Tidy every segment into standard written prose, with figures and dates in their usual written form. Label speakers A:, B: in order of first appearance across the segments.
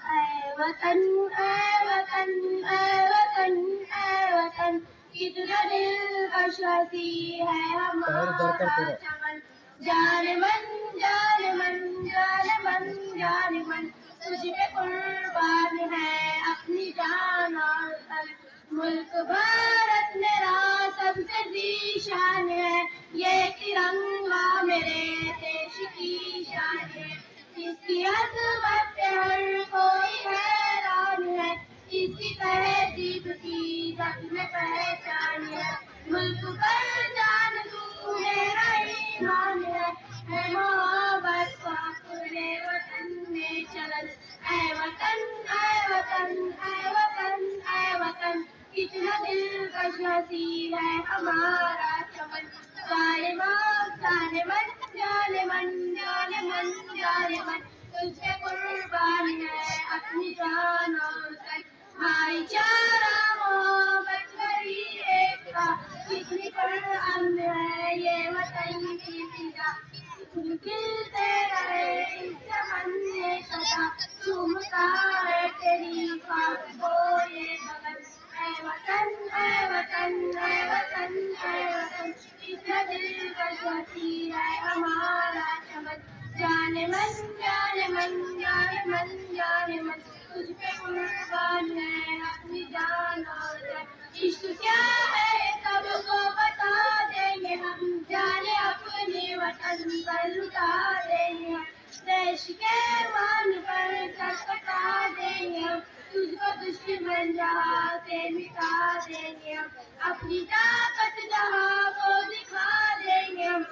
A: اے وطن اے وطن اے وطن اے وطن کتنا دلکش ہنسی ہے ہمارا چمن جان من جان من جان من جان من تجھ پہ قربان ہے اپنی جان اور تن ملک بھارت میرا سب سے ذیشان ہے یہ ترنگا میرے دیش کی شان ہے اس کی عظمت پہ ہر کوئی حیران ہے اس کی تہذیب کی ذات میں پہچان ہے ملک پر جان تو میرا ایمان ہے محبت کو اپنے وطن میں چلن اے وطن اے وطن اے وطن اے وطن کتنا دلکش ہنسی ہے ہمارا چمن ظالمان ظالمن ظالمن ظالمن ظالمن تجھ پہ قربان ہے اپنی جان اور تن بھائی چارہ محبت بڑی ایکتا کتنی پرامن ہے یہ وطن کی فضا کھلتے رہے اس چمن میں سدا چومتا ہے تیری خاک کو یہ گگن اے وطن اے وطن اے وطن اے وطن اتنا دلکش ہنسی ہے ہمارا چمن جان من جان من جان من جان من تجھ پہ قربان ہے اپنی جان اور تن عشق کیا ہے سب کو بتا دیں گے ہم جانے اپنے وطن پر لٹا دیں گے ہم دیش کے مان پر سر کٹا دیں گے ہم تجھ کو دشمن جہاں سے مٹا دیں گے ہم اپنی طاقت جہاں کو دکھا دیں گے ہم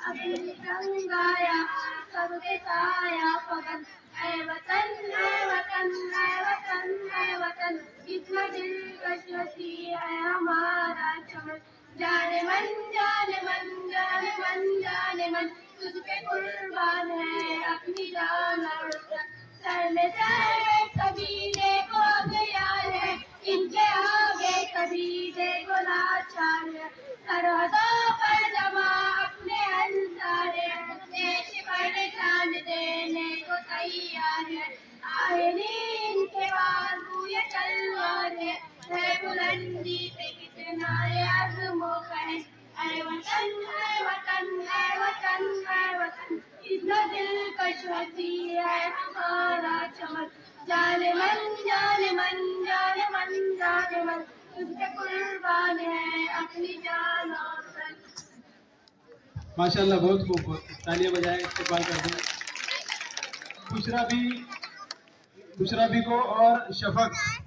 A: اپنی رنگایا سب کے سایہ پگن اے وطن اے وطن اے وطن اے وطن کتنا دلکش ہنسی ہے ہمارا چمن جان من جان من جان من جان من تجھ پہ قربان ہے اپنی جان اور تن سر میں سر کبھی دیکھو خیال ہے ان کے آگے کبھی دیکھو لاچار ہے سرحدوں پر جمع اپنے انصار ہے دیش پر جان دینے کو تیار ہے آئین کے بازو یہ تلوار ہے بلندی پہ کتنا عزم و قہر اے وطن اے وطن اے وطن اے وطن اتنا دلکش ہنسی ہے ہمارا چمن جان من جان من جان من جان من تجھ پہ قربان ہے اپنی جان اور تن
B: ماشاءاللہ بہت خوب تالیاں بجائیں استقبال کر دیں بشرا بھی کو اور شفق